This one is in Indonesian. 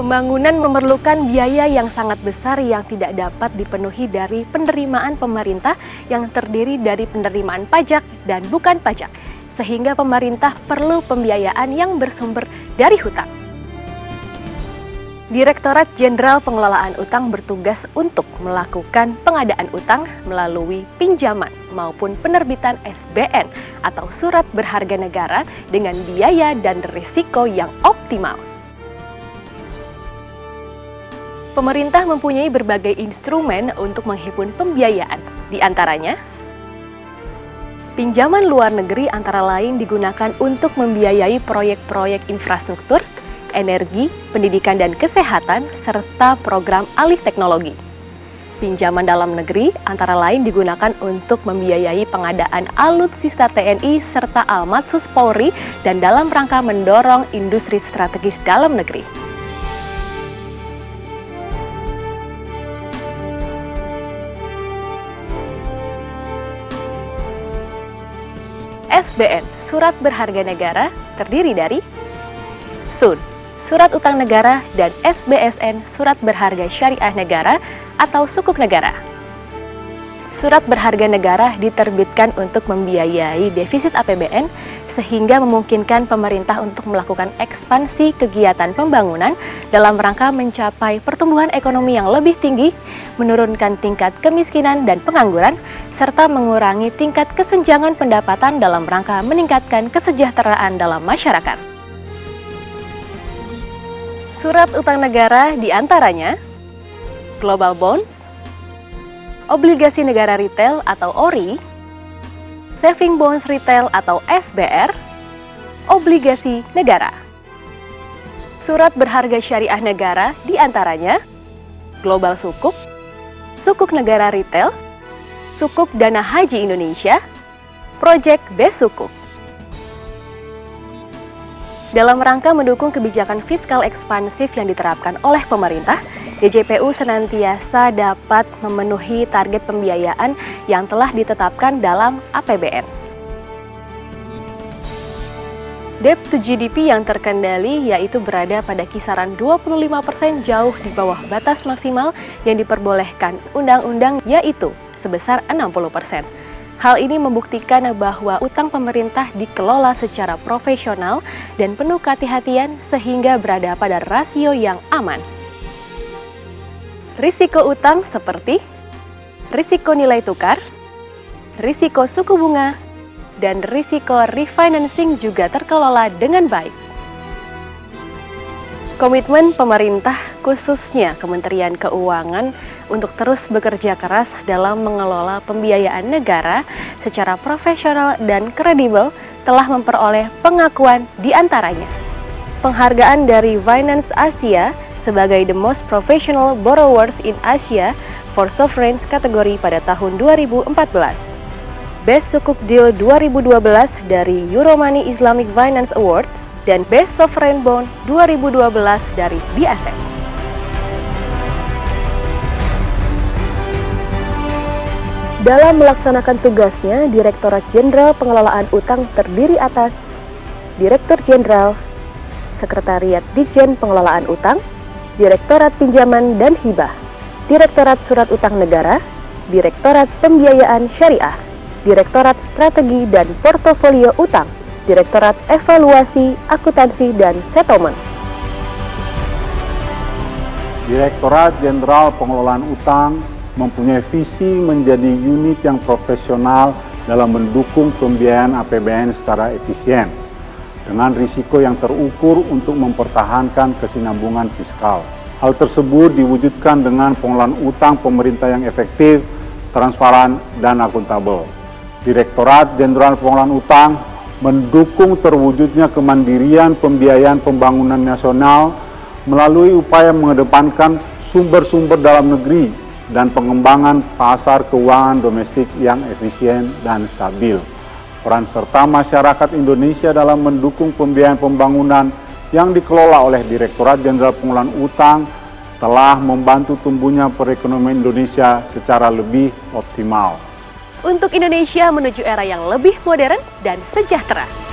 Pembangunan memerlukan biaya yang sangat besar yang tidak dapat dipenuhi dari penerimaan pemerintah yang terdiri dari penerimaan pajak dan bukan pajak, sehingga pemerintah perlu pembiayaan yang bersumber dari hutang. Direktorat Jenderal Pengelolaan Utang bertugas untuk melakukan pengadaan utang melalui pinjaman maupun penerbitan SBN atau surat berharga negara dengan biaya dan risiko yang optimal. Pemerintah mempunyai berbagai instrumen untuk menghimpun pembiayaan, di antaranya pinjaman luar negeri antara lain digunakan untuk membiayai proyek-proyek infrastruktur, energi, pendidikan dan kesehatan, serta program alih teknologi. Pinjaman dalam negeri antara lain digunakan untuk membiayai pengadaan alutsista TNI serta Almatsus Polri dan dalam rangka mendorong industri strategis dalam negeri. SBN, Surat Berharga Negara, terdiri dari SUN, Surat Utang Negara, dan SBSN, Surat Berharga Syariah Negara atau Sukuk Negara. Surat Berharga Negara diterbitkan untuk membiayai defisit APBN sehingga memungkinkan pemerintah untuk melakukan ekspansi kegiatan pembangunan dalam rangka mencapai pertumbuhan ekonomi yang lebih tinggi, menurunkan tingkat kemiskinan dan pengangguran, serta mengurangi tingkat kesenjangan pendapatan dalam rangka meningkatkan kesejahteraan dalam masyarakat. Surat utang negara diantaranya Global Bonds, Obligasi Negara Retail atau ORI, Saving Bonds Retail atau SBR, Obligasi Negara. Surat Berharga Syariah Negara diantaranya Global Sukuk, Sukuk Negara Retail, Sukuk Dana Haji Indonesia, Project Base Sukuk. Dalam rangka mendukung kebijakan fiskal ekspansif yang diterapkan oleh pemerintah, DJPU senantiasa dapat memenuhi target pembiayaan yang telah ditetapkan dalam APBN. Debt to GDP yang terkendali yaitu berada pada kisaran 25% jauh di bawah batas maksimal yang diperbolehkan undang-undang yaitu sebesar 60%. Hal ini membuktikan bahwa utang pemerintah dikelola secara profesional dan penuh kehati-hatian sehingga berada pada rasio yang aman. Risiko utang seperti risiko nilai tukar, risiko suku bunga, dan risiko refinancing juga terkelola dengan baik. Komitmen pemerintah, khususnya Kementerian Keuangan, untuk terus bekerja keras dalam mengelola pembiayaan negara secara profesional dan kredibel telah memperoleh pengakuan di antaranya. Penghargaan dari Finance Asia sebagai The Most Professional Borrowers in Asia for Sovereigns kategori pada tahun 2014. Best Sukuk Deal 2012 dari Euromoney Islamic Finance Award dan Best Sovereign Bond 2012 dari BIASEP. Dalam melaksanakan tugasnya, Direktorat Jenderal Pengelolaan Utang terdiri atas Direktur Jenderal, Sekretariat Ditjen Pengelolaan Utang, Direktorat Pinjaman dan Hibah, Direktorat Surat Utang Negara, Direktorat Pembiayaan Syariah, Direktorat Strategi dan Portofolio Utang, Direktorat Evaluasi, Akuntansi, dan Settlement. Direktorat Jenderal Pengelolaan Utang mempunyai visi menjadi unit yang profesional dalam mendukung pembiayaan APBN secara efisien, dengan risiko yang terukur untuk mempertahankan kesinambungan fiskal. Hal tersebut diwujudkan dengan pengelolaan utang pemerintah yang efektif, transparan, dan akuntabel. Direktorat Jenderal Pengelolaan Utang mendukung terwujudnya kemandirian pembiayaan pembangunan nasional melalui upaya mengedepankan sumber-sumber dalam negeri dan pengembangan pasar keuangan domestik yang efisien dan stabil. Peran serta masyarakat Indonesia dalam mendukung pembiayaan pembangunan yang dikelola oleh Direktorat Jenderal Pengelolaan Utang telah membantu tumbuhnya perekonomian Indonesia secara lebih optimal. Untuk Indonesia menuju era yang lebih modern dan sejahtera.